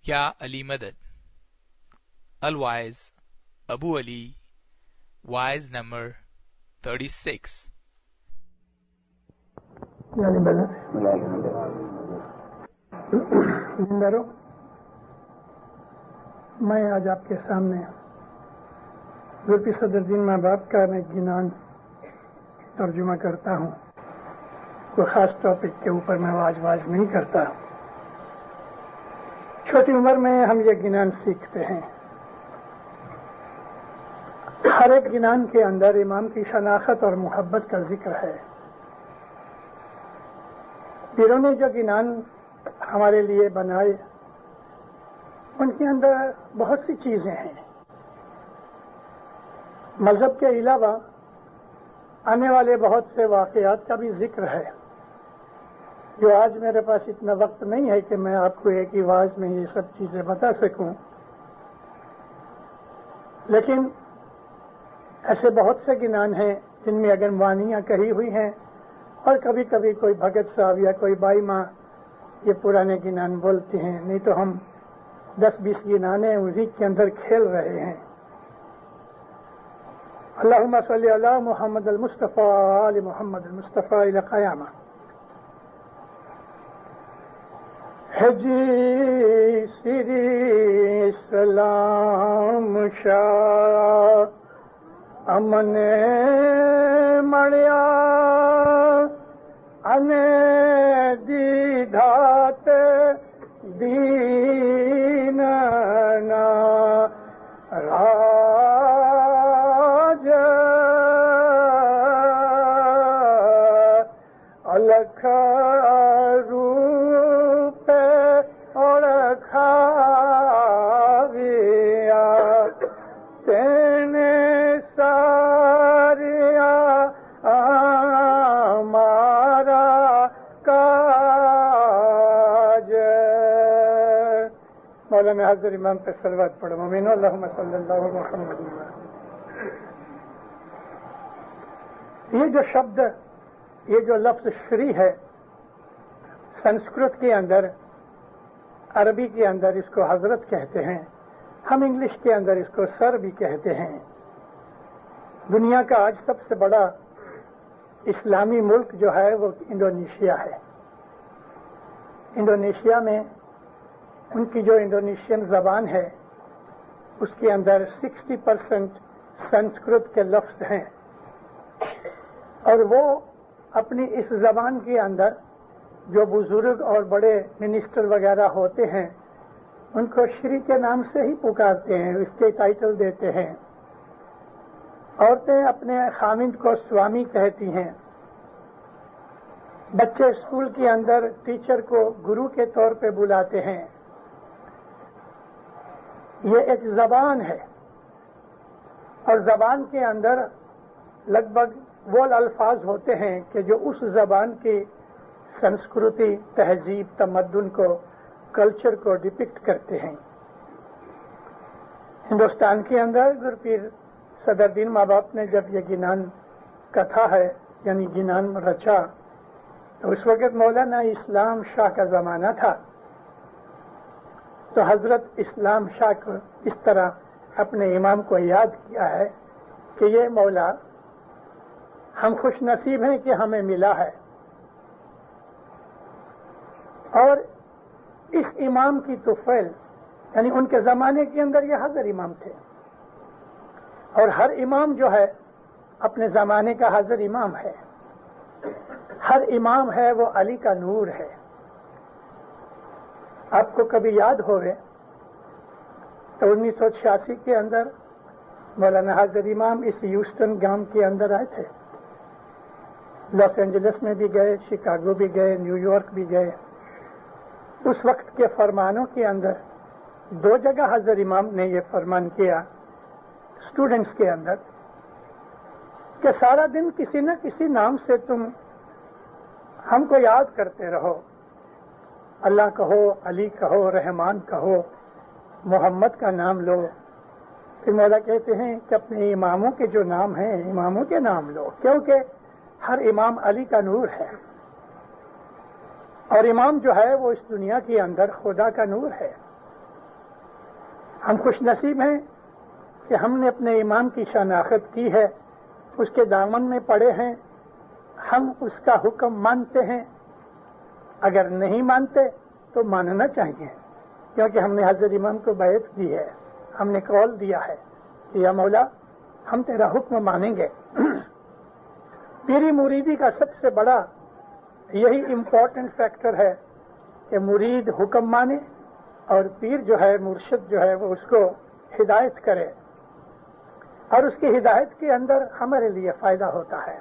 یا علی مدد. الوائز ابو علی. وائز نمبر 36. یعنی مدد زندہ رہو. میں آج آپ کے سامنے یورپی صدر الدین ماں باپ کا میں گنان ترجمہ کرتا ہوں. کوئی خاص ٹاپک کے اوپر میں واز نہیں کرتا. چھوٹی عمر میں ہم یہ گنان سیکھتے ہیں. ہر ایک گنان کے اندر امام کی شناخت اور محبت کا ذکر ہے. پیروں نے جو گنان ہمارے لیے بنائے ان کے اندر بہت سی چیزیں ہیں. مذہب کے علاوہ آنے والے بہت سے واقعات کا بھی ذکر ہے جو آج میرے پاس اتنا وقت نہیں ہے کہ میں آپ کو ایک ہی واز میں یہ سب چیزیں بتا سکوں. لیکن ایسے بہت سے گنان ہیں جن میں اگنوانیاں کہی ہوئی ہیں اور کبھی کبھی کوئی بھگت صاحب یا کوئی بائی ماں یہ پرانے گنان بولتے ہیں. نہیں تو ہم 10-20 گنانے انہی کے اندر کھیل رہے ہیں. اللہم صلی علی محمد المصطفیٰ علی محمد المصطفیٰ الی قیامہ. حجی سری اسلام شاہ امن مڑیا ان دیدھات دیننا راج الکھ روپ اور کھاویا تینے ساریا ہمارا کاج. مولانا حضر امام پہ صلوات پڑھو. امین. اللہم صلی اللہ محمد. یہ جو شبد، یہ جو لفظ شری ہے، سنسکرت کے اندر، عربی کے اندر اس کو حضرت کہتے ہیں. ہم انگلش کے اندر اس کو سر بھی کہتے ہیں. دنیا کا آج سب سے بڑا اسلامی ملک جو ہے وہ انڈونیشیا ہے. انڈونیشیا میں ان کی جو انڈونیشین زبان ہے اس کے اندر 60% سنسکرت کے لفظ ہیں، اور وہ اپنی اس زبان کے اندر جو بزرگ اور بڑے منسٹر وغیرہ ہوتے ہیں ان کو شری کے نام سے ہی پکارتے ہیں، اس کے ٹائٹل دیتے ہیں. عورتیں اپنے خاوند کو سوامی کہتی ہیں. بچے اسکول کے اندر ٹیچر کو گرو کے طور پہ بلاتے ہیں. یہ ایک زبان ہے، اور زبان کے اندر لگ بھگ وہ الفاظ ہوتے ہیں کہ جو اس زبان کی سنسکرتی، تہذیب، تمدن کو، کلچر کو ڈپکٹ کرتے ہیں. ہندوستان کے اندر گرپیر صدر الدین ماں باپ نے جب یہ گنان کتھا ہے یعنی گنان رچا تو اس وقت مولانا اسلام شاہ کا زمانہ تھا. تو حضرت اسلام شاہ کو اس طرح اپنے امام کو یاد کیا ہے کہ یہ مولا ہم خوش نصیب ہیں کہ ہمیں ملا ہے، اور اس امام کی طفیل یعنی ان کے زمانے کے اندر یہ حضر امام تھے، اور ہر امام جو ہے اپنے زمانے کا حضر امام ہے. ہر امام ہے وہ علی کا نور ہے. آپ کو کبھی یاد ہوئے تو 1986 کے اندر مولانا حضر امام اس ہیوسٹن گام کے اندر آئے تھے. لاس اینجلس میں بھی گئے، شکاگو بھی گئے، نیو یارک بھی گئے. اس وقت کے فرمانوں کے اندر 2 جگہ حضر امام نے یہ فرمان کیا اسٹوڈنٹس کے اندر کہ سارا دن کسی نہ کسی نام سے تم ہم کو یاد کرتے رہو. اللہ کہو، علی کہو، رحمان کہو، محمد کا نام لو. پھر مولا کہتے ہیں کہ اپنے اماموں کے جو نام ہیں اماموں کے نام لو، کیونکہ ہر امام علی کا نور ہے، اور امام جو ہے وہ اس دنیا کے اندر خدا کا نور ہے. ہم خوش نصیب ہیں کہ ہم نے اپنے امام کی شناخت کی ہے، اس کے دامن میں پڑے ہیں، ہم اس کا حکم مانتے ہیں، اگر نہیں مانتے تو ماننا چاہیے، کیونکہ ہم نے حضرت امام کو بیعت دی ہے، ہم نے قول دیا ہے کہ یا مولا ہم تیرا حکم مانیں گے۔ پیری مریدی کا سب سے بڑا یہی امپورٹنٹ فیکٹر ہے کہ مرید حکم مانے اور پیر جو ہے، مرشد جو ہے، وہ اس کو ہدایت کرے، اور اس کی ہدایت کے اندر ہمارے لیے فائدہ ہوتا ہے،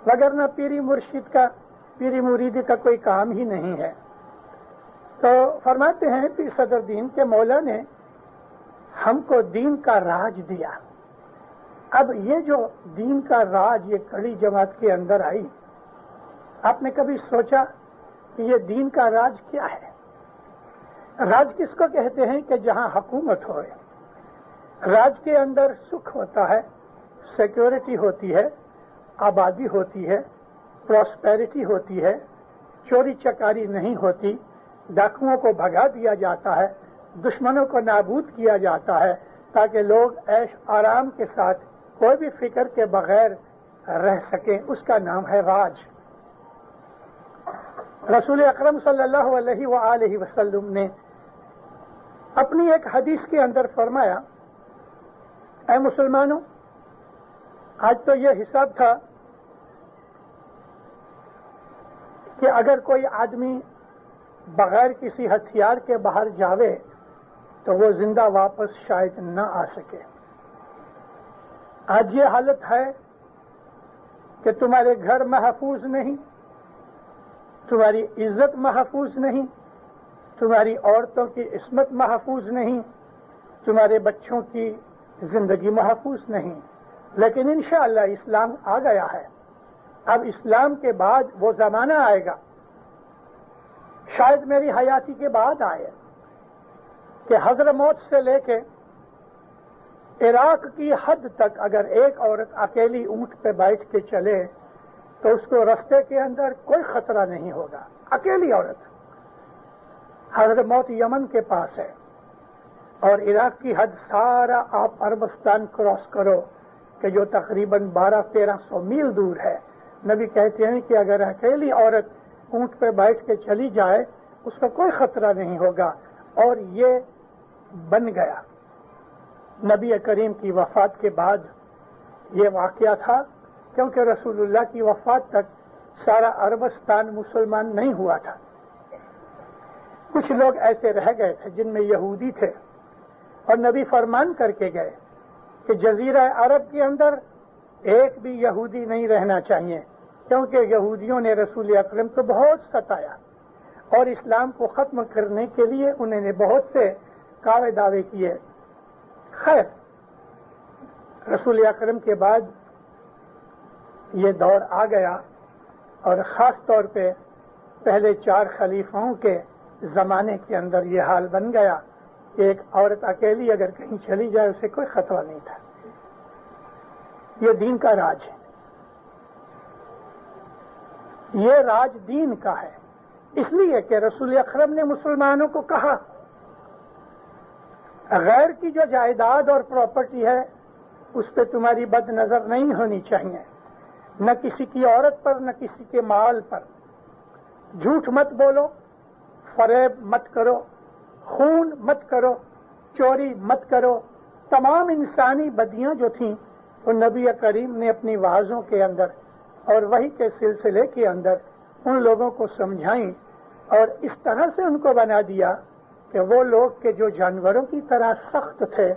وگرنہ پیری مرشد کا، پیری مریدی کا کوئی کام ہی نہیں ہے۔ تو فرماتے ہیں پیر صدر دین کے مولا نے ہم کو دین کا راج دیا۔ اب یہ جو دین کا راج یہ کڑی جماعت کے اندر آئی، آپ نے کبھی سوچا کہ یہ دین کا راج کیا ہے؟ راج کس کو کہتے ہیں کہ جہاں حکومت ہوئے، راج کے اندر سکھ ہوتا ہے، سیکیورٹی ہوتی ہے، آبادی ہوتی ہے، پراسپیرٹی ہوتی ہے، چوری چکاری نہیں ہوتی، ڈاکوؤں کو بھگا دیا جاتا ہے، دشمنوں کو نابود کیا جاتا ہے، تاکہ لوگ عیش آرام کے ساتھ کوئی بھی فکر کے بغیر رہ سکیں، اس کا نام ہے راج۔ رسول اکرم صلی اللہ علیہ وآلہ وسلم نے اپنی ایک حدیث کے اندر فرمایا، اے مسلمانوں، آج تو یہ حساب تھا کہ اگر کوئی آدمی بغیر کسی ہتھیار کے باہر جاوے تو وہ زندہ واپس شاید نہ آ سکے۔ آج یہ حالت ہے کہ تمہارے گھر محفوظ نہیں، تمہاری عزت محفوظ نہیں، تمہاری عورتوں کی عصمت محفوظ نہیں، تمہارے بچوں کی زندگی محفوظ نہیں، لیکن انشاءاللہ اسلام آ گیا ہے۔ اب اسلام کے بعد وہ زمانہ آئے گا، شاید میری حیاتی کے بعد آئے، کہ حضرموت سے لے کے عراق کی حد تک اگر ایک عورت اکیلی اونٹ پہ بیٹھ کے چلے تو اس کو رستے کے اندر کوئی خطرہ نہیں ہوگا۔ اکیلی عورت، حضرموت یمن کے پاس ہے، اور عراق کی حد سارا آپ عربستان کراس کرو کہ جو تقریباً 1200-1300 میل دور ہے، نبی کہتے ہیں کہ اگر اکیلی عورت اونٹ پہ بیٹھ کے چلی جائے اس کا کوئی خطرہ نہیں ہوگا، اور یہ بن گیا۔ نبی کریم کی وفات کے بعد یہ واقعہ تھا، کیونکہ رسول اللہ کی وفات تک سارا عربستان مسلمان نہیں ہوا تھا، کچھ لوگ ایسے رہ گئے تھے جن میں یہودی تھے، اور نبی فرمان کر کے گئے کہ جزیرہ عرب کے اندر ایک بھی یہودی نہیں رہنا چاہیے، کیونکہ یہودیوں نے رسول اکرم کو بہت ستایا اور اسلام کو ختم کرنے کے لیے انہوں نے بہت سے کاوے دعوے کیے۔ خیر، رسول اکرم کے بعد یہ دور آ گیا، اور خاص طور پہ پہلے 4 خلیفاؤں کے زمانے کے اندر یہ حال بن گیا کہ ایک عورت اکیلی اگر کہیں چلی جائے اسے کوئی خطرہ نہیں تھا۔ یہ دین کا راج ہے، یہ راج دین کا ہے، اس لیے کہ رسول اکرم نے مسلمانوں کو کہا غیر کی جو جائیداد اور پراپرٹی ہے اس پہ تمہاری بد نظر نہیں ہونی چاہیے، نہ کسی کی عورت پر، نہ کسی کے مال پر، جھوٹ مت بولو، فریب مت کرو، خون مت کرو، چوری مت کرو۔ تمام انسانی بدیاں جو تھیں وہ نبی کریم نے اپنی وعظوں کے اندر اور وحی کے سلسلے کے اندر ان لوگوں کو سمجھائیں، اور اس طرح سے ان کو بنا دیا کہ وہ لوگ کہ جو جانوروں کی طرح سخت تھے،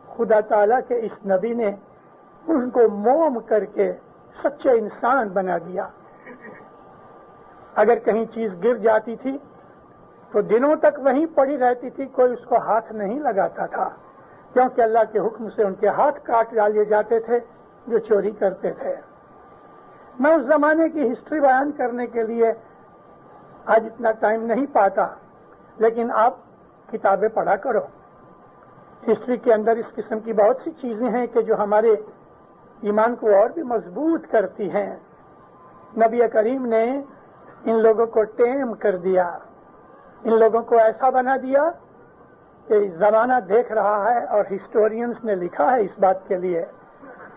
خدا تعالیٰ کے اس نبی نے ان کو موم کر کے سچے انسان بنا دیا۔ اگر کہیں چیز گر جاتی تھی تو دنوں تک وہیں پڑی رہتی تھی، کوئی اس کو ہاتھ نہیں لگاتا تھا، کیونکہ اللہ کے حکم سے ان کے ہاتھ کاٹ ڈالے جاتے تھے جو چوری کرتے تھے۔ میں اس زمانے کی ہسٹری بیان کرنے کے لیے آج اتنا ٹائم نہیں پاتا، لیکن آپ کتابیں پڑھا کرو۔ ہسٹری کے اندر اس قسم کی بہت سی چیزیں ہیں کہ جو ہمارے ایمان کو اور بھی مضبوط کرتی ہیں۔ نبی کریم نے ان لوگوں کو ٹیم کر دیا، ان لوگوں کو ایسا بنا دیا کہ زمانہ دیکھ رہا ہے اور ہسٹورینز نے لکھا ہے اس بات کے لیے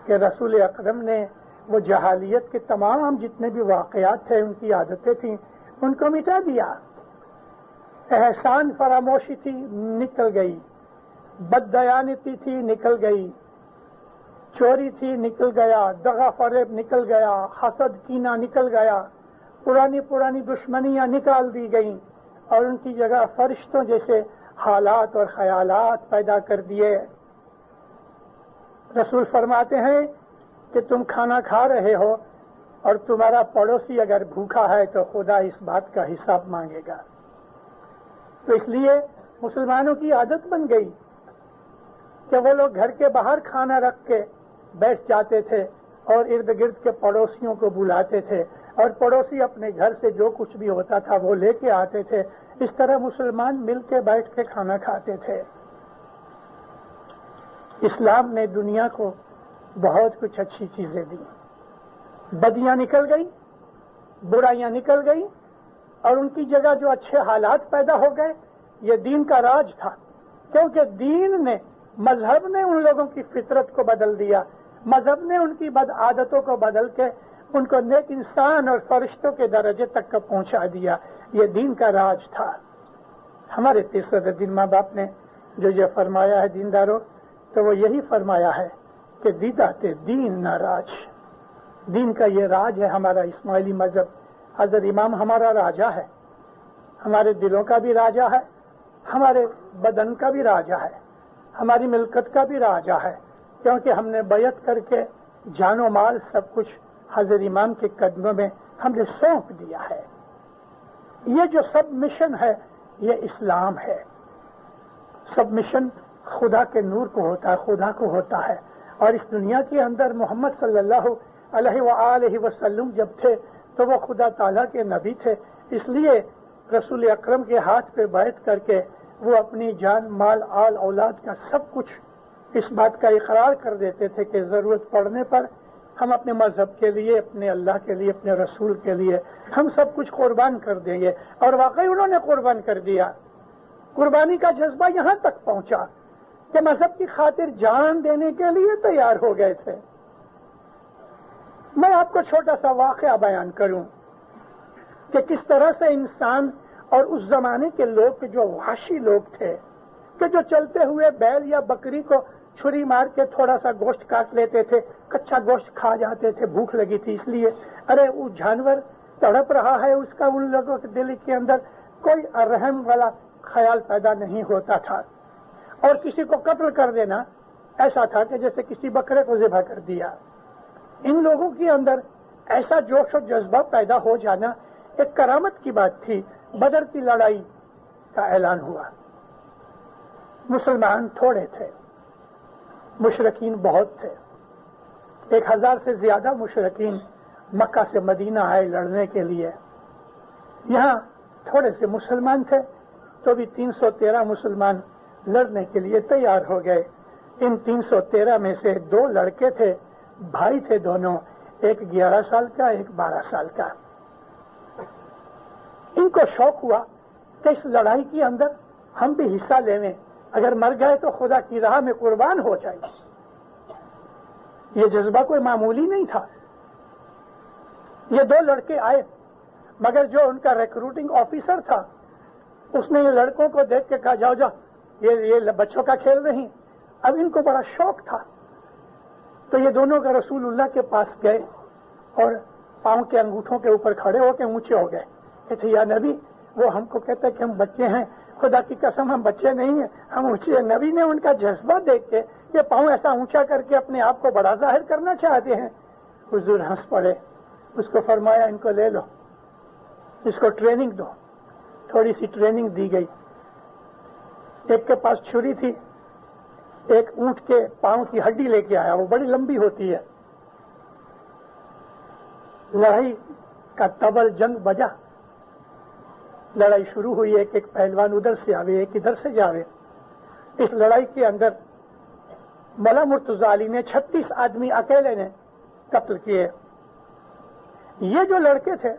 کہ رسول اکرم نے وہ جہالیت کے تمام جتنے بھی واقعات تھے، ان کی عادتیں تھیں، ان کو مٹا دیا. احسان فراموشی تھی، نکل گئی. بددیانتی تھی، نکل گئی. چوری تھی، نکل گیا. دغا فریب نکل گیا. حسد کینہ نکل گیا. پرانی دشمنیاں نکال دی گئیں اور ان کی جگہ فرشتوں جیسے حالات اور خیالات پیدا کر دیے. رسول فرماتے ہیں کہ تم کھانا کھا رہے ہو اور تمہارا پڑوسی اگر بھوکا ہے تو خدا اس بات کا حساب مانگے گا. تو اس لیے مسلمانوں کی عادت بن گئی کہ وہ لوگ گھر کے باہر کھانا رکھ کے بیٹھ جاتے تھے اور ارد گرد کے پڑوسیوں کو بلاتے تھے اور پڑوسی اپنے گھر سے جو کچھ بھی ہوتا تھا وہ لے کے آتے تھے. اس طرح مسلمان مل کے بیٹھ کے کھانا کھاتے تھے. اسلام نے دنیا کو بہت کچھ اچھی چیزیں دی. بدیاں نکل گئی، برائیاں نکل گئی اور ان کی جگہ جو اچھے حالات پیدا ہو گئے. یہ دین کا راج تھا، کیونکہ دین نے، مذہب نے ان لوگوں کی فطرت کو بدل دیا. مذہب نے ان کی بد عادتوں کو بدل کے ان کو نیک انسان اور فرشتوں کے درجے تک کا پہنچا دیا. یہ دین کا راج تھا. ہمارے تیسرے دن ماں باپ نے جو یہ فرمایا ہے دینداروں، تو وہ یہی فرمایا ہے کہ دیداتے دین نہ راج. دین کا یہ راج ہے ہمارا اسماعیلی مذہب. حضرت امام ہمارا راجا ہے، ہمارے دلوں کا بھی راجا ہے، ہمارے بدن کا بھی راجا ہے، ہماری ملکت کا بھی راجا ہے، کیونکہ ہم نے بیعت کر کے جان و مال سب کچھ حضرت امام کے قدموں میں ہم نے سونپ دیا ہے. یہ جو سب مشن ہے یہ اسلام ہے. سب مشن خدا کے نور کو ہوتا ہے، خدا کو ہوتا ہے. اور اس دنیا کے اندر محمد صلی اللہ علیہ وآلہ وسلم جب تھے تو وہ خدا تعالیٰ کے نبی تھے. اس لیے رسول اکرم کے ہاتھ پہ بیعت کر کے وہ اپنی جان مال آل اولاد کا سب کچھ اس بات کا اقرار کر دیتے تھے کہ ضرورت پڑنے پر ہم اپنے مذہب کے لیے، اپنے اللہ کے لیے، اپنے رسول کے لیے ہم سب کچھ قربان کر دیں گے. اور واقعی انہوں نے قربان کر دیا. قربانی کا جذبہ یہاں تک پہنچا کہ مذہب کی خاطر جان دینے کے لیے تیار ہو گئے تھے. میں آپ کو چھوٹا سا واقعہ بیان کروں کہ کس طرح سے انسان اور اس زمانے کے لوگ جو وحشی لوگ تھے کہ جو چلتے ہوئے بیل یا بکری کو چھری مار کے تھوڑا سا گوشت کاٹ لیتے تھے، کچا گوشت کھا جاتے تھے، بھوک لگی تھی اس لیے. ارے وہ جانور تڑپ رہا ہے، اس کا ان لوگوں کے دل کے اندر کوئی رحم والا خیال پیدا نہیں ہوتا تھا. اور کسی کو قتل کر دینا ایسا تھا کہ جیسے کسی بکرے کو ذبح کر دیا. ان لوگوں کے اندر ایسا جوش و جذبہ پیدا ہو جانا ایک کرامت کی بات تھی. بدر کی لڑائی کا اعلان ہوا. مسلمان تھوڑے تھے، مشرکین بہت تھے. 1000 سے زیادہ مشرکین مکہ سے مدینہ آئے لڑنے کے لیے. یہاں تھوڑے سے مسلمان تھے تو بھی 313 مسلمان لڑنے کے لیے تیار ہو گئے. ان 313 میں سے 2 لڑکے تھے، بھائی تھے دونوں، ایک 11 سال کا، ایک 12 سال کا. ان کو شوق ہوا کہ اس لڑائی کے اندر ہم بھی حصہ لیں، اگر مر گئے تو خدا کی راہ میں قربان ہو جائے. یہ جذبہ کوئی معمولی نہیں تھا. یہ 2 لڑکے آئے، مگر جو ان کا ریکروٹنگ آفیسر تھا اس نے یہ لڑکوں کو دیکھ کے کہا جاؤ جاؤ، یہ بچوں کا کھیل نہیں. اب ان کو بڑا شوق تھا تو یہ دونوں کا رسول اللہ کے پاس گئے اور پاؤں کے انگوٹھوں کے اوپر کھڑے ہو کے اونچے ہو گئے. کہتے یا نبی، وہ ہم کو کہتے کہ ہم بچے ہیں، خدا کی قسم ہم بچے نہیں ہیں، ہم اونچے ہیں. نبی نے ان کا جذبہ دیکھ کے یہ پاؤں ایسا اونچا کر کے اپنے آپ کو بڑا ظاہر کرنا چاہتے ہیں. حضور ہنس پڑے. اس کو فرمایا ان کو لے لو، اس کو ٹریننگ دو. تھوڑی سی ٹریننگ دی گئی. ایک کے پاس چھری تھی، ایک اونٹ کے پاؤں کی ہڈی لے کے آیا، وہ بڑی لمبی ہوتی ہے. لڑائی کا طبل جنگ بجا. لڑائی شروع ہوئی. ایک پہلوان ادھر سے آوے، ایک ادھر سے جاوے. اس لڑائی کے اندر مولا مرتضی علی نے 36 آدمی اکیلے نے قتل کیے. یہ جو لڑکے تھے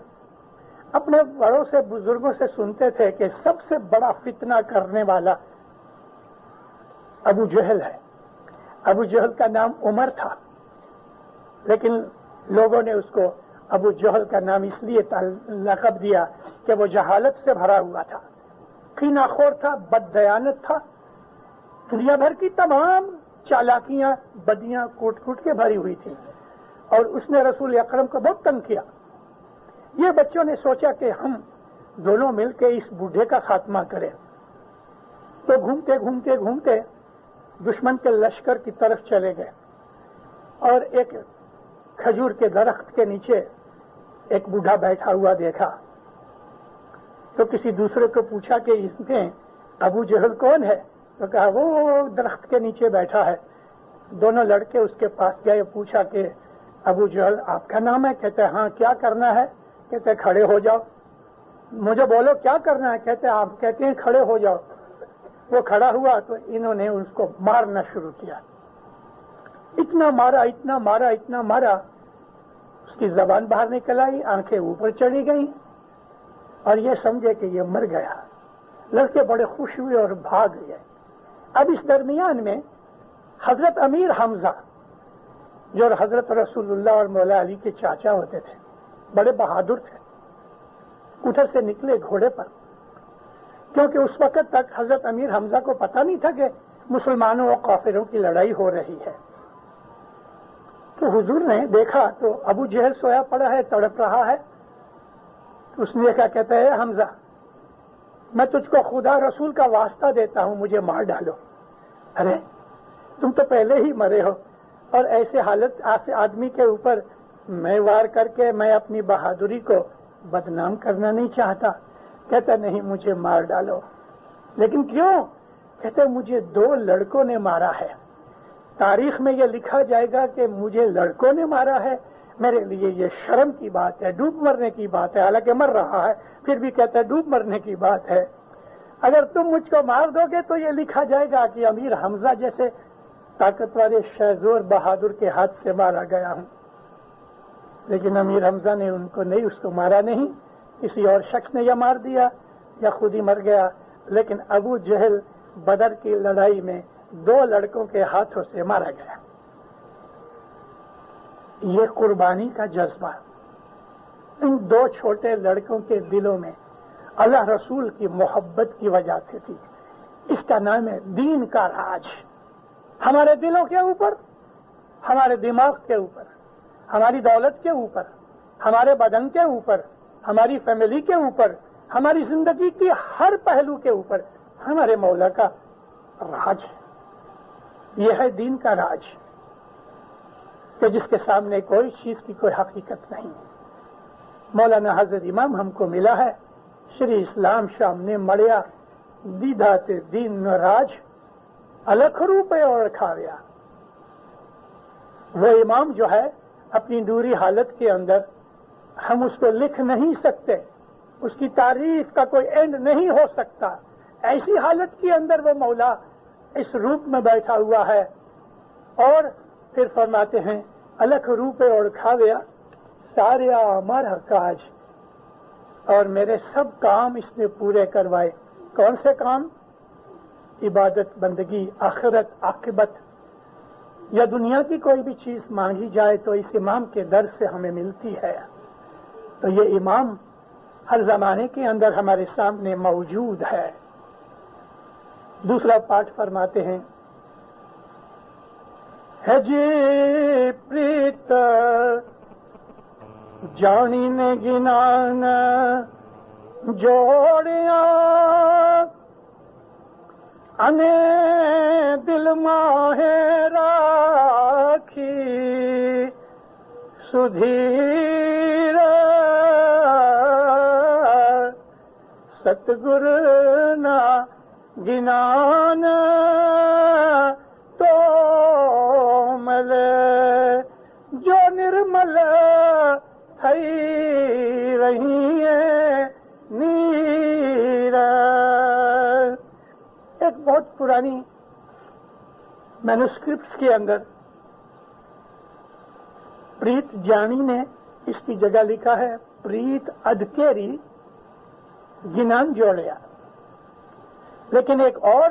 اپنے بڑوں سے، بزرگوں سے سنتے تھے کہ سب سے بڑا فتنہ کرنے والا ابو جہل ہے. ابو جہل کا نام عمر تھا، لیکن لوگوں نے اس کو ابو جہل کا نام اس لیے لقب دیا کہ وہ جہالت سے بھرا ہوا تھا، کینہ خور تھا، بددیانت تھا، دنیا بھر کی تمام چالاکیاں بدیاں کوٹ کوٹ کے بھری ہوئی تھی، اور اس نے رسول اکرم کو بہت تنگ کیا. یہ بچوں نے سوچا کہ ہم دونوں مل کے اس بوڑھے کا خاتمہ کریں، تو گھومتے گھومتے گھومتے دشمن کے لشکر کی طرف چلے گئے اور ایک کھجور کے درخت کے نیچے ایک بوڑھا بیٹھا ہوا دیکھا. تو کسی دوسرے کو پوچھا کہ اس میں ابو جہل کون ہے؟ تو کہا وہ درخت کے نیچے بیٹھا ہے. دونوں لڑکے اس کے پاس گئے، پوچھا کہ ابو جہل آپ کا نام ہے؟ کہتے ہیں ہاں. کیا کرنا ہے؟ کہتے ہیں کھڑے ہو جاؤ. مجھے بولو کیا کرنا ہے؟ کہتے ہیں آپ کہتے ہیں کھڑے ہو جاؤ. وہ کھڑا ہوا تو انہوں نے اس کو مارنا شروع کیا. اتنا مارا اتنا مارا اتنا مارا، اس کی زبان باہر نکل آئی، آنکھیں اوپر چڑھی گئیں اور یہ سمجھے کہ یہ مر گیا. لڑکے بڑے خوش ہوئے اور بھاگ گئے. اب اس درمیان میں حضرت امیر حمزہ جو حضرت رسول اللہ اور مولا علی کے چاچا ہوتے تھے، بڑے بہادر تھے، ادھر سے نکلے گھوڑے پر، کیونکہ اس وقت تک حضرت امیر حمزہ کو پتا نہیں تھا کہ مسلمانوں اور کافروں کی لڑائی ہو رہی ہے. تو حضور نے دیکھا تو ابو جہل سویا پڑا ہے، تڑپ رہا ہے. اس نے دیکھا، کہتا ہے حمزہ میں تجھ کو خدا رسول کا واسطہ دیتا ہوں، مجھے مار ڈالو. ارے تم تو پہلے ہی مرے ہو، اور ایسے حالت ایسے آدمی کے اوپر میں وار کر کے میں اپنی بہادری کو بدنام کرنا نہیں چاہتا. کہتا نہیں مجھے مار ڈالو. لیکن کیوں؟ کہتے مجھے 2 لڑکوں نے مارا ہے، تاریخ میں یہ لکھا جائے گا کہ مجھے لڑکوں نے مارا ہے. میرے لیے یہ شرم کی بات ہے، ڈوب مرنے کی بات ہے. حالانکہ مر رہا ہے پھر بھی کہتا ہے ڈوب مرنے کی بات ہے. اگر تم مجھ کو مار دو گے تو یہ لکھا جائے گا کہ امیر حمزہ جیسے طاقتور شہزور بہادر کے ہاتھ سے مارا گیا ہوں. لیکن امیر حمزہ نے ان کو نہیں، اس کو مارا نہیں، کسی اور شخص نے یا مار دیا یا خود ہی مر گیا. لیکن ابو جہل بدر کی لڑائی میں 2 لڑکوں کے ہاتھوں سے مارا گیا. یہ قربانی کا جذبہ ان 2 چھوٹے لڑکوں کے دلوں میں اللہ رسول کی محبت کی وجہ سے تھی. اس کا نام ہے دین کا راج. ہمارے دلوں کے اوپر، ہمارے دماغ کے اوپر، ہماری دولت کے اوپر، ہمارے بدن کے اوپر، ہماری فیملی کے اوپر، ہماری زندگی کی ہر پہلو کے اوپر ہمارے مولا کا راج ہے. یہ ہے دین کا راج کہ جس کے سامنے کوئی چیز کی کوئی حقیقت نہیں. مولانا حضرت امام ہم کو ملا ہے، شری اسلام شام نے مڑیا دیدھا تے دین راج الکھ روپے اور کھاویا. وہ امام جو ہے اپنی دوری حالت کے اندر ہم اس کو لکھ نہیں سکتے، اس کی تعریف کا کوئی اینڈ نہیں ہو سکتا. ایسی حالت کے اندر وہ مولا اس روپ میں بیٹھا ہوا ہے. اور پھر فرماتے ہیں الکھ روپے اور کھاویا ساریا ہمارا کاج، اور میرے سب کام اس نے پورے کروائے. کون سے کام؟ عبادت، بندگی، آخرت، عاقبت، یا دنیا کی کوئی بھی چیز مانگی جائے تو اس امام کے در سے ہمیں ملتی ہے. تو یہ امام ہر زمانے کے اندر ہمارے سامنے موجود ہے. دوسرا پارٹ فرماتے ہیں ہے جی پریت جانی نے گنان جوڑیاں انے دل ماہے راکھی سدھیر ستگر نا گنان تو مل جو نرمل تھئی رہی ہے نیر. ایک بہت پرانی مینوسکرپٹس کے اندر پریت جانی نے اس کی جگہ لکھا ہے پریت ادکیری گنان جوڑیا. لیکن ایک اور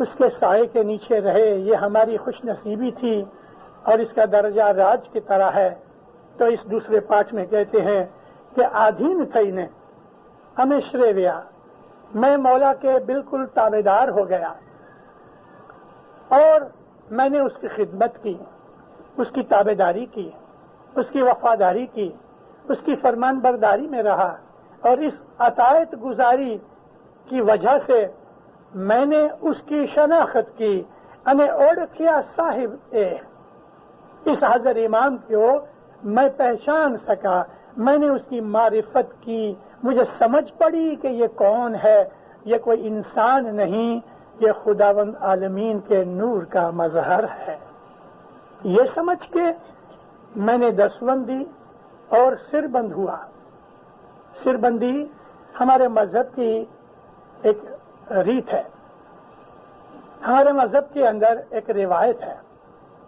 اس کے سائے کے نیچے رہے، یہ ہماری خوش نصیبی تھی اور اس کا درجہ راج کی طرح ہے۔ تو اس دوسرے پاٹ میں کہتے ہیں کہ آدھین تھینے ہمیں شریویا، میں مولا کے بالکل تابع دار ہو گیا اور میں نے اس کی خدمت کی، اس کی تابع داری کی، اس کی وفاداری کی، اس کی فرمان برداری میں رہا، اور اس اطاعت گزاری کی وجہ سے میں نے اس کی شناخت کی، انے اوڑکھیا صاحب اس حضرت امام کو میں پہچان سکا، میں نے اس کی معرفت کی، مجھے سمجھ پڑی کہ یہ کون ہے، یہ کوئی انسان نہیں، یہ خداوند عالمین کے نور کا مظہر ہے۔ یہ سمجھ کے میں نے دستبند دی اور سر بند ہوا۔ سر بندی ہمارے مذہب کی ایک ریت ہے، ہمارے مذہب کے اندر ایک روایت ہے،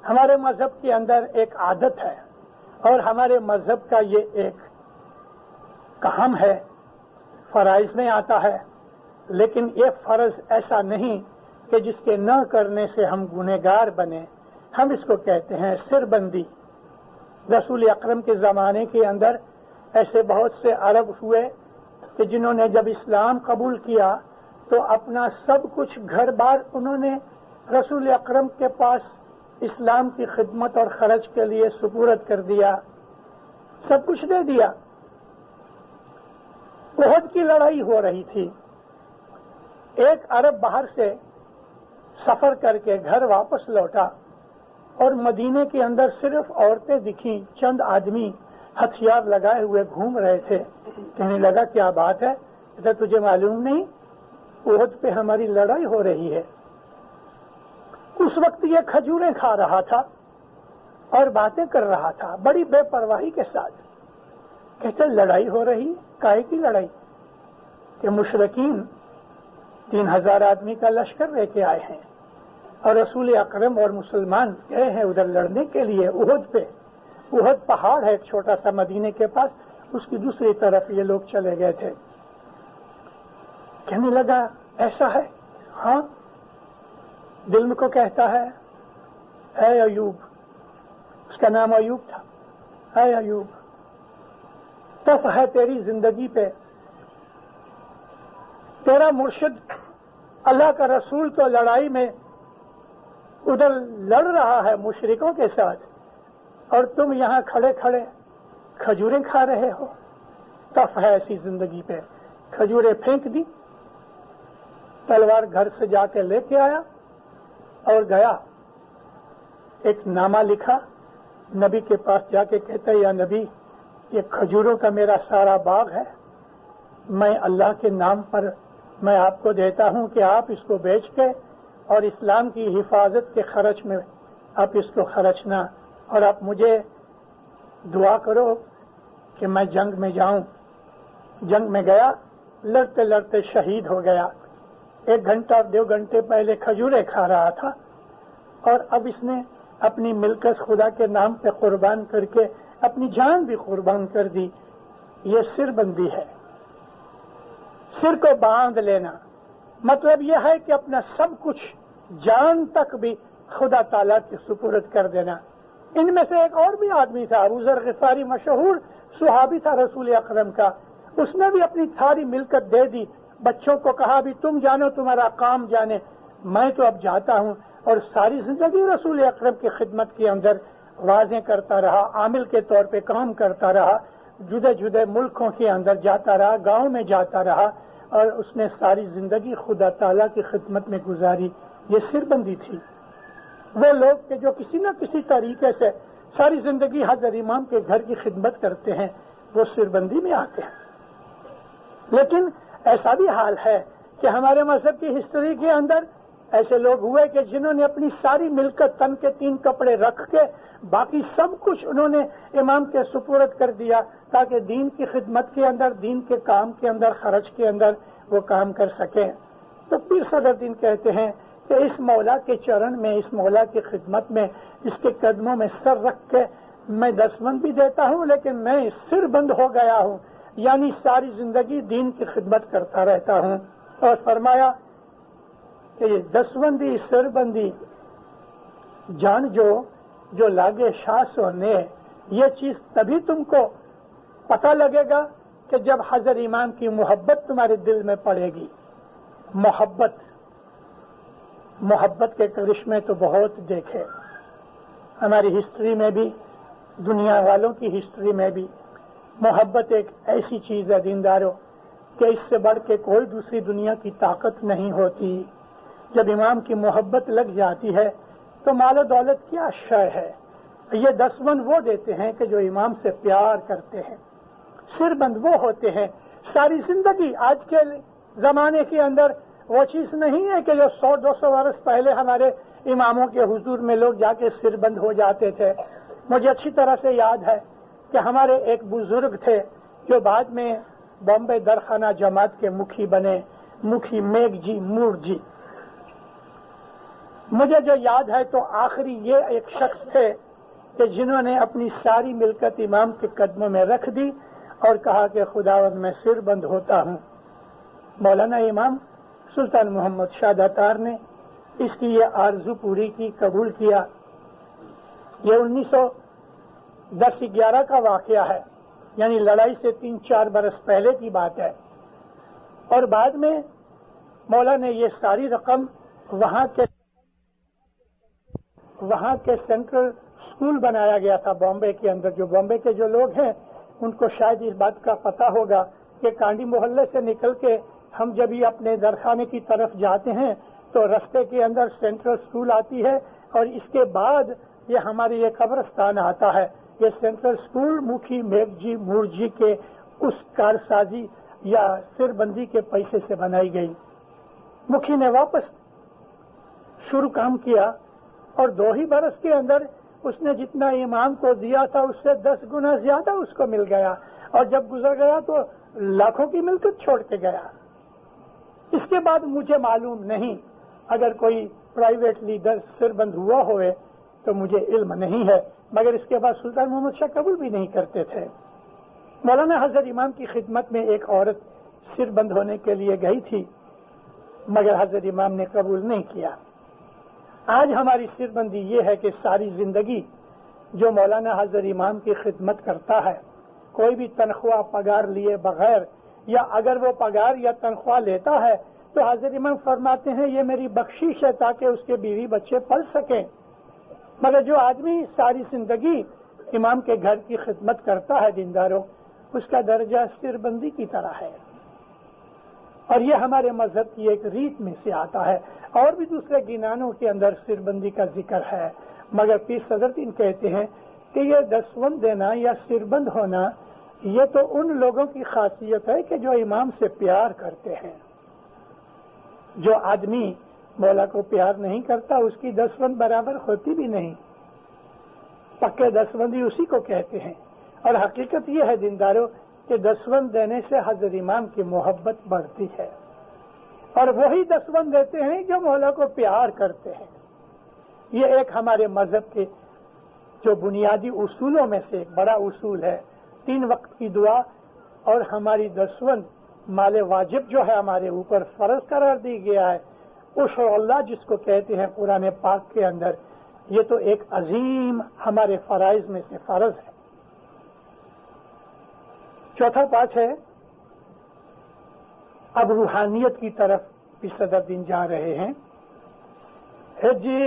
ہمارے مذہب کے اندر ایک عادت ہے، اور ہمارے مذہب کا یہ ایک کام ہے، فرائض میں آتا ہے، لیکن یہ فرض ایسا نہیں کہ جس کے نہ کرنے سے ہم گنہگار بنے۔ ہم اس کو کہتے ہیں سر بندی۔ رسول اکرم کے زمانے کے اندر ایسے بہت سے عرب ہوئے کہ جنہوں نے جب اسلام قبول کیا تو اپنا سب کچھ گھر بار انہوں نے رسول اکرم کے پاس اسلام کی خدمت اور خرچ کے لیے سپرد کر دیا، سب کچھ دے دیا۔ احد کی لڑائی ہو رہی تھی، ایک عرب باہر سے سفر کر کے گھر واپس لوٹا اور مدینے کے اندر صرف عورتیں دکھیں، چند آدمی ہتھیار لگائے ہوئے گھوم رہے تھے۔ کہنے لگا کیا بات ہے، کہتا تجھے معلوم نہیں احد پہ ہماری لڑائی ہو رہی ہے؟ اس وقت یہ کھجوریں کھا رہا تھا اور باتیں کر رہا تھا بڑی بے پرواہی کے ساتھ۔ کہتے لڑائی ہو رہی، کائے کی لڑائی؟ کہ مشرکین 3000 آدمی کا لشکر لے کے آئے ہیں اور رسول اکرم اور مسلمان گئے ہیں ادھر لڑنے کے لیے احد پہ۔ احد پہاڑ ہے ایک چھوٹا سا مدینے کے پاس، اس کی دوسری طرف یہ لوگ چلے گئے تھے۔ کہنے لگا ایسا ہے؟ ہاں۔ دل میں کو کہتا ہے اے ایوب، اس کا نام ایوب تھا، اے ایوب تف ہے تیری زندگی پہ، تیرا مرشد اللہ کا رسول تو لڑائی میں ادھر لڑ رہا ہے مشرکوں کے ساتھ، اور تم یہاں کھڑے کھڑے کھجوریں کھا رہے ہو۔ تف ہے ایسی زندگی پہ۔ کھجوریں پھینک دی، تلوار گھر سے جا کے لے کے آیا اور گیا، ایک نامہ لکھا، نبی کے پاس جا کے کہتا یا نبی یہ کھجوروں کا میرا سارا باغ ہے، میں اللہ کے نام پر میں آپ کو دیتا ہوں کہ آپ اس کو بیچ کے اور اسلام کی حفاظت کے خرچ میں آپ اس کو خرچنا، اور آپ مجھے دعا کرو کہ میں جنگ میں جاؤں۔ جنگ میں گیا، لڑتے لڑتے شہید ہو گیا۔ 1 گھنٹہ 2 گھنٹے پہلے کھجوریں کھا رہا تھا اور اب اس نے اپنی ملکت خدا کے نام پہ قربان کر کے اپنی جان بھی قربان کر دی۔ یہ سر بندی ہے، سر کو باندھ لینا۔ مطلب یہ ہے کہ اپنا سب کچھ جان تک بھی خدا تعالیٰ کے سپرد کر دینا۔ ان میں سے ایک اور بھی آدمی تھا، ابو ذر غفاری، مشہور صحابی تھا رسول اکرم کا، اس نے بھی اپنی ساری ملکت دے دی، بچوں کو کہا بھی تم جانو، تمہارا کام جانے، میں تو اب جاتا ہوں، اور ساری زندگی رسول اکرم کی خدمت کے اندر واضح کرتا رہا، عامل کے طور پہ کام کرتا رہا، جدے جدے ملکوں کے اندر جاتا رہا، گاؤں میں جاتا رہا، اور اس نے ساری زندگی خدا تعالیٰ کی خدمت میں گزاری۔ یہ سر بندی تھی۔ وہ لوگ کہ جو کسی نہ کسی طریقے سے ساری زندگی حضرت امام کے گھر کی خدمت کرتے ہیں، وہ سر بندی میں آتے ہیں۔ لیکن ایسا بھی حال ہے کہ ہمارے مذہب کی ہسٹری کے اندر ایسے لوگ ہوئے کہ جنہوں نے اپنی ساری ملکت، تن کے 3 کپڑے رکھ کے باقی سب کچھ انہوں نے امام کے سپرد کر دیا تاکہ دین کی خدمت کے اندر، دین کے کام کے اندر، خرچ کے اندر وہ کام کر سکیں۔ تو پیر صدر دین کہتے ہیں کہ اس مولا کے چرن میں، اس مولا کی خدمت میں، اس کے قدموں میں سر رکھ کے میں دستبند بھی دیتا ہوں، لیکن میں سر بند ہو گیا ہوں، یعنی ساری زندگی دین کی خدمت کرتا رہتا ہوں۔ اور فرمایا کہ یہ دسبندی سربندی جان جو لاگے شاس و نے، یہ چیز تبھی تم کو پتہ لگے گا کہ جب حضرت امام کی محبت تمہارے دل میں پڑے گی. محبت کے کرشمے تو بہت دیکھے ہماری ہسٹری میں بھی، دنیا والوں کی ہسٹری میں بھی. محبت ایک ایسی چیز ہے دینداروں کہ اس سے بڑھ کے کوئی دوسری دنیا کی طاقت نہیں ہوتی. جب امام کی محبت لگ جاتی ہے تو مال و دولت کیا شے ہے. یہ دسبند وہ دیتے ہیں کہ جو امام سے پیار کرتے ہیں. سربند وہ ہوتے ہیں ساری زندگی. آج کے زمانے کے اندر وہ چیز نہیں ہے کہ جو 100-200 برس پہلے ہمارے اماموں کے حضور میں لوگ جا کے سربند ہو جاتے تھے. مجھے اچھی طرح سے یاد ہے کہ ہمارے ایک بزرگ تھے جو بعد میں بامبے درخانہ جماعت کے مکھی بنے، مکھی میگھ جی مور جی. مجھے جو یاد ہے تو آخری یہ ایک شخص تھے کہ جنہوں نے اپنی ساری ملکت امام کے قدموں میں رکھ دی اور کہا کہ خداوند میں سربند ہوتا ہوں. مولانا امام سلطان محمد شاہ داتار نے اس کی یہ آرزو پوری کی، قبول کیا. یہ 1910-11 کا واقعہ ہے، یعنی لڑائی سے 3-4 برس پہلے کی بات ہے. اور بعد میں مولا نے یہ ساری رقم وہاں کے سینٹرل اسکول بنایا گیا تھا بامبے کے اندر. جو بامبے کے جو لوگ ہیں ان کو شاید اس بات کا پتہ ہوگا کہ کانڈی محلے سے نکل کے ہم جب یہ اپنے درخانے کی طرف جاتے ہیں تو رستے کے اندر سینٹرل اسکول آتی ہے اور اس کے بعد یہ ہمارے یہ قبرستان آتا ہے. یہ سینٹرل اسکول مکھی میگھ جی مور جی کے اس کارسازی یا سربندی کے پیسے سے بنائی گئی. مکھی نے واپس شروع کام کیا اور 2 ہی برس کے اندر اس نے جتنا امام کو دیا تھا اس سے 10 گنا زیادہ اس کو مل گیا. اور جب گزر گیا تو لاکھوں کی ملکت چھوڑ کے گیا. اس کے بعد مجھے معلوم نہیں اگر کوئی پرائیویٹ لیڈر سربند ہوا ہوئے تو مجھے علم نہیں ہے، مگر اس کے بعد سلطان محمد شاہ قبول بھی نہیں کرتے تھے. مولانا حضرت امام کی خدمت میں ایک عورت سربند ہونے کے لیے گئی تھی مگر حضرت امام نے قبول نہیں کیا. آج ہماری سربندی یہ ہے کہ ساری زندگی جو مولانا حضرت امام کی خدمت کرتا ہے کوئی بھی تنخواہ پگار لیے بغیر، یا اگر وہ پگار یا تنخواہ لیتا ہے تو حضرت امام فرماتے ہیں یہ میری بخشش ہے تاکہ اس کے بیوی بچے پل سکیں. مگر جو آدمی ساری زندگی امام کے گھر کی خدمت کرتا ہے دینداروں، اس کا درجہ سربندی کی طرح ہے. اور یہ ہمارے مذہب کی ایک ریت میں سے آتا ہے. اور بھی دوسرے گنانوں کے اندر سربندی کا ذکر ہے، مگر پیر صدرالدین کہتے ہیں کہ یہ دسبند دینا یا سربند ہونا یہ تو ان لوگوں کی خاصیت ہے کہ جو امام سے پیار کرتے ہیں. جو آدمی مولا کو پیار نہیں کرتا اس کی دسبند برابر ہوتی بھی نہیں. پکے دسبندی اسی کو کہتے ہیں. اور حقیقت یہ ہے دینداروں کہ دسبند دینے سے حضرت امام کی محبت بڑھتی ہے، اور وہی دسبند دیتے ہیں جو مولا کو پیار کرتے ہیں. یہ ایک ہمارے مذہب کے جو بنیادی اصولوں میں سے ایک بڑا اصول ہے. 3 وقت کی دعا اور ہماری دسبند مال واجب جو ہے ہمارے اوپر فرض قرار دی گیا ہے. عشر اللہ جس کو کہتے ہیں قرآن پاک کے اندر، یہ تو ایک عظیم ہمارے فرائض میں سے فرض ہے. چوتھا پارٹ ہے، اب روحانیت کی طرف بھی صدرالدین جا رہے ہیں. جی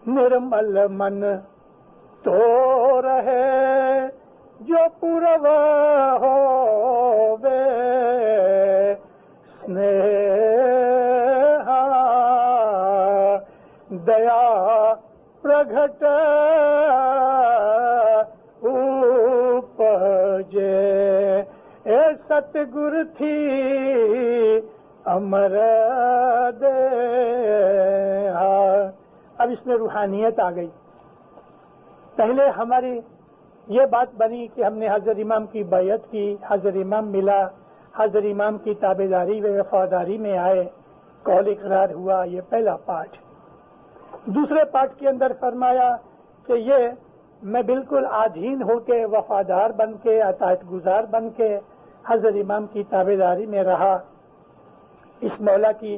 نرمل من تو رہے جو پوروا ہووے سنیہا دیا پرگٹ اوپجے اے ستگر تھی امر دے. اب اس میں روحانیت آ گئی. پہلے ہماری یہ بات بنی کہ ہم نے حضرت امام کی بیعت کی، حضرت امام ملا، حضرت امام کی تابعداری و وفاداری میں آئے، قول اقرار ہوا. یہ پہلا پارٹ. دوسرے پارٹ کے اندر فرمایا کہ یہ میں بالکل آدھین ہو کے، وفادار بن کے، اطاعت گزار بن کے حضرت امام کی تابعداری میں رہا. اس مولا کی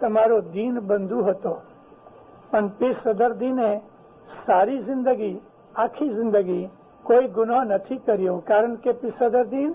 તમારો દીન બંધુ હતો, પણ પીર સદરુદ્દીને સારી જિંદગી, આખી જિંદગી કોઈ ગુનાહ નથી કર્યો, કારણ કે પીર સદરુદ્દીન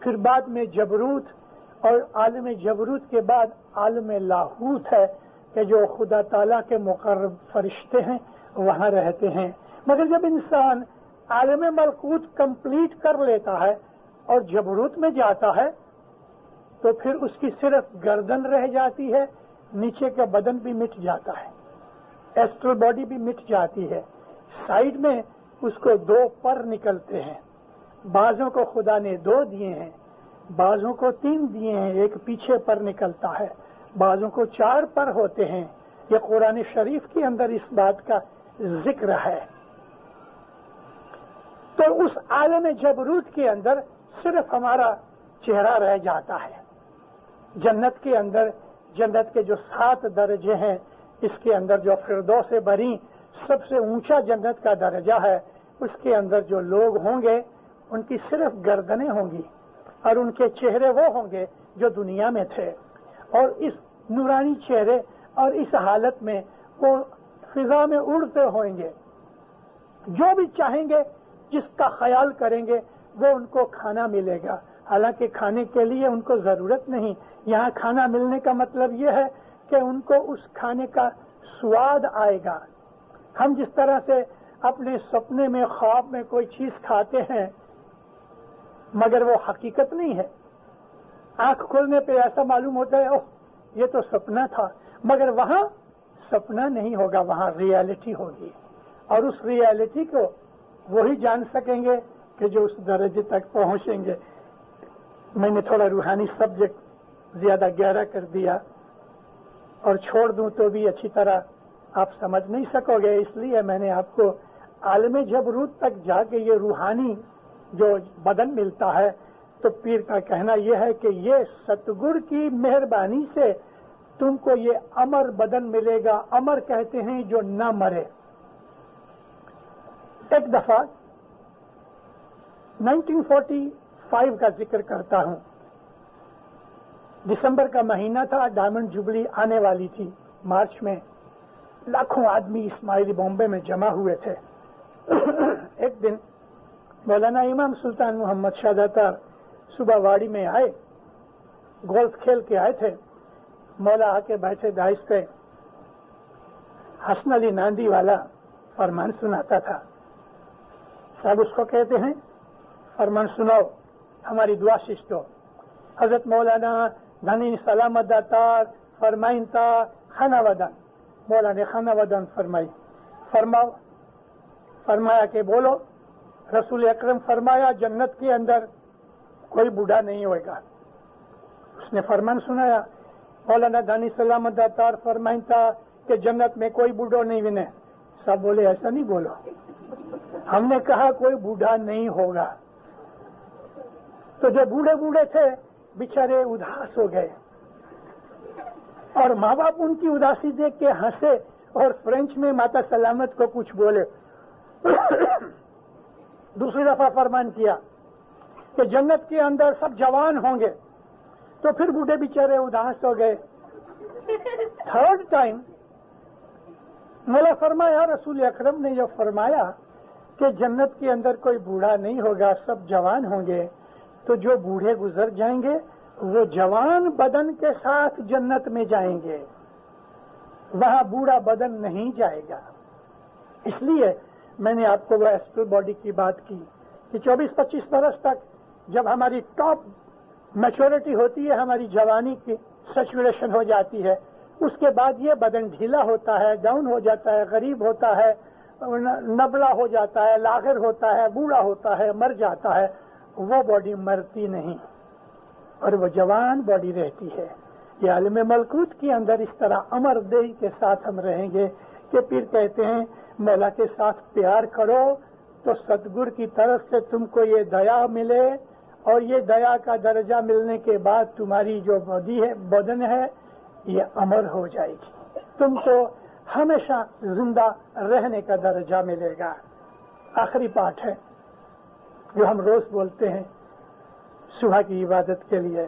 پھر بعد میں جبروت، اور عالم جبروت کے بعد عالم لاہوت ہے کہ جو خدا تعالیٰ کے مقرب فرشتے ہیں وہاں رہتے ہیں. مگر جب انسان عالم ملکوت کمپلیٹ کر لیتا ہے اور جبروت میں جاتا ہے تو پھر اس کی صرف گردن رہ جاتی ہے، نیچے کا بدن بھی مٹ جاتا ہے، ایسٹرل باڈی بھی مٹ جاتی ہے. سائڈ میں اس کو 2 پر نکلتے ہیں. بعضوں کو خدا نے 2 دیے ہیں، بعضوں کو 3 دیے ہیں، ایک پیچھے پر نکلتا ہے، بعضوں کو 4 پر ہوتے ہیں. یہ قرآن شریف کے اندر اس بات کا ذکر ہے. تو اس عالم جبروت کے اندر صرف ہمارا چہرہ رہ جاتا ہے. جنت کے اندر، جنت کے جو 7 درجے ہیں، اس کے اندر جو فردوس بری سب سے اونچا جنت کا درجہ ہے، اس کے اندر جو لوگ ہوں گے ان کی صرف گردنیں ہوں گی اور ان کے چہرے وہ ہوں گے جو دنیا میں تھے، اور اس نورانی چہرے اور اس حالت میں وہ فضا میں اڑتے ہوئیں گے. جو بھی چاہیں گے، جس کا خیال کریں گے وہ ان کو کھانا ملے گا. حالانکہ کھانے کے لیے ان کو ضرورت نہیں. یہاں کھانا ملنے کا مطلب یہ ہے کہ ان کو اس کھانے کا سواد آئے گا. ہم جس طرح سے اپنے سپنے میں، خواب میں کوئی چیز کھاتے ہیں مگر وہ حقیقت نہیں ہے، آنکھ کھولنے پہ ایسا معلوم ہوتا ہے اوہ یہ تو سپنا تھا، مگر وہاں سپنا نہیں ہوگا، وہاں ریالٹی ہوگی. اور اس ریالٹی کو وہی جان سکیں گے کہ جو اس درجے تک پہنچیں گے. میں نے تھوڑا روحانی سبجیکٹ زیادہ گہرا کر دیا، اور چھوڑ دوں تو بھی اچھی طرح آپ سمجھ نہیں سکو گے، اس لیے میں نے آپ کو عالم جبروت تک جا کے یہ روحانی جو بدن ملتا ہے، تو پیر کا کہنا یہ ہے کہ یہ ستگر کی مہربانی سے تم کو یہ امر بدن ملے گا. امر کہتے ہیں جو نہ مرے. ایک دفعہ 1945 کا ذکر کرتا ہوں. دسمبر کا مہینہ تھا، ڈائمنڈ جوبلی آنے والی تھی. مارچ میں لاکھوں آدمی اسماعیلی بامبے میں جمع ہوئے تھے. ایک دن مولانا امام سلطان محمد شاہ داتار صبح واڑی میں آئے، گولف کھیل کے آئے تھے. مولا آ کے بیٹھے دائش پہ. حسن علی ناندی والا فرمان سناتا تھا. صاحب اس کو کہتے ہیں فرمان سناؤ، ہماری دعا ششتو. حضرت مولانا دھنی سلامت داتار فرمائن تا خانہ ودن. مولا نے خانہ ودن فرمائی. فرماؤ. فرمایا کہ بولو. رسول اکرم فرمایا جنت کے اندر کوئی بوڑھا نہیں ہوئے گا. اس نے فرمان سنایا. مولانا دھنی سلامت داتار فرمائن تا کہ جنت میں کوئی بوڑھو نہیں ونے. سب بولے ایسا نہیں بولو، ہم نے کہا کوئی بوڑھا نہیں ہوگا. تو جو بوڑھے بوڑھے تھے بیچارے اداس ہو گئے، اور ماں باپ ان کی اداسی دیکھ کے ہنسے اور فرینچ میں ماتا سلامت کو کچھ بولے. دوسری دفعہ فرمان کیا کہ جنت کے اندر سب جوان ہوں گے، تو پھر بوڑھے بیچارے اداس ہو گئے. تھرڈ ٹائم مولا فرمایا رسول اکرم نے جو فرمایا کہ جنت کے اندر کوئی بوڑھا نہیں ہوگا، سب جوان ہوں گے، تو جو بوڑھے گزر جائیں گے وہ جوان بدن کے ساتھ جنت میں جائیں گے، وہاں بوڑھا بدن نہیں جائے گا. اس لیے میں نے آپ کو وہ ایسٹرل باڈی کی بات کی کہ 24-25 برس تک جب ہماری ٹاپ میچورٹی ہوتی ہے، ہماری جوانی کی سیچوریشن ہو جاتی ہے، اس کے بعد یہ بدن ڈھیلا ہوتا ہے، ڈاؤن ہو جاتا ہے، غریب ہوتا ہے، نبلا ہو جاتا ہے، لاغر ہوتا ہے، بوڑھا ہوتا ہے، مر جاتا ہے. وہ باڈی مرتی نہیں اور وہ جوان باڈی رہتی ہے. یہ عالم ملکوت کے اندر اس طرح امر دیہی کے ساتھ ہم رہیں گے کہ پھر کہتے ہیں مولا کے ساتھ پیار کرو تو ستگر کی طرف سے تم کو یہ دیا ملے، اور یہ دیا کا درجہ ملنے کے بعد تمہاری جو باڈی ہے، بدن ہے، یہ امر ہو جائے گی. تم کو ہمیشہ زندہ رہنے کا درجہ ملے گا. آخری پارٹ ہے جو ہم روز بولتے ہیں صبح کی عبادت کے لیے.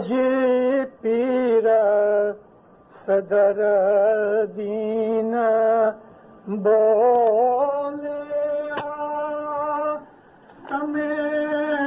جی پیر صدر دین بولے ہمیں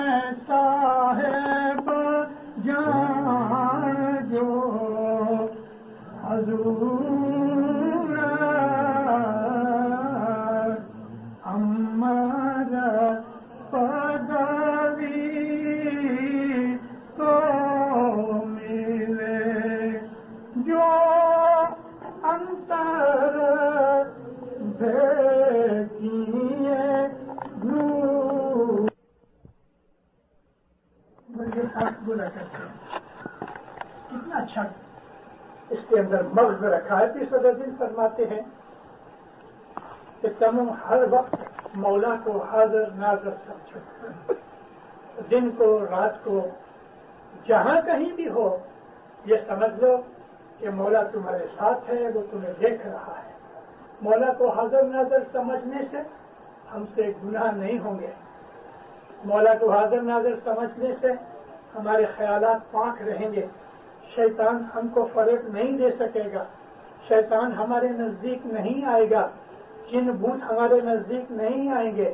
اچھا اس کے اندر مغز رکھا ہے. پھر صدر دل فرماتے ہیں کہ تم ہر وقت مولا کو حاضر ناظر سمجھو. دن کو رات کو جہاں کہیں بھی ہو یہ سمجھ لو کہ مولا تمہارے ساتھ ہے, وہ تمہیں دیکھ رہا ہے. مولا کو حاضر ناظر سمجھنے سے ہم سے گناہ نہیں ہوں گے. مولا کو حاضر ناظر سمجھنے سے ہمارے خیالات پاک رہیں گے. شیطان ہم کو فریب نہیں دے سکے گا. شیطان ہمارے نزدیک نہیں آئے گا. جن بھوت ہمارے نزدیک نہیں آئیں گے.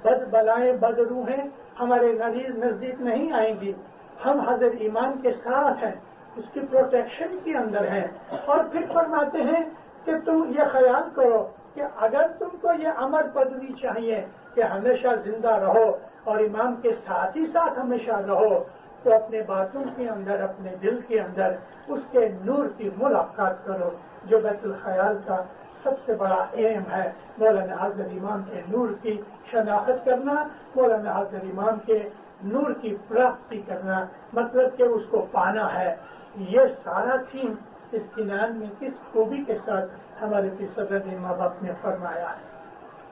بد بلائیں بد روحیں ہمارے نزدیک نہیں آئیں گی. ہم حضرت ایمان کے ساتھ ہیں, اس کی پروٹیکشن کے اندر ہیں. اور پھر فرماتے ہیں کہ تم یہ خیال کرو کہ اگر تم کو یہ امر پدوی چاہیے کہ ہمیشہ زندہ رہو اور امام کے ساتھ ہی ساتھ ہمیشہ رہو, تو اپنے باطن کے اندر, اپنے دل کے اندر اس کے نور کی ملاقات کرو, جو بیت الخیال کا سب سے بڑا ایم ہے. مولانا حضرت امام کے نور کی شناخت کرنا, مولانا حضرت امام کے نور کی پراپتی کرنا, مطلب کہ اس کو پانا ہے. یہ سارا تھیم اس کنان میں کس خوبی کے ساتھ ہمارے پیر صدر ماں باپ نے فرمایا ہے.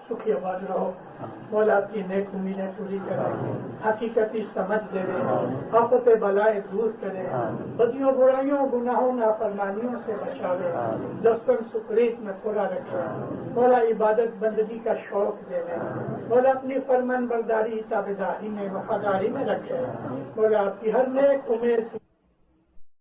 سکھی آباد رہو, مولا آپ کی نیک امیدیں پوری کرے, حقیقتی سمجھ دے, آفت بلائے دور کرے, بدیوں برائیوں گناہوں نافرمانیوں سے بچاوے, دستن سکریت میں پورا رکھے. مولا عبادت بندگی کا شوق دے دے. مولا اپنی فرمان برداری تابعداری میں وفاداری میں رکھے. مولا آپ کی ہر نیک امید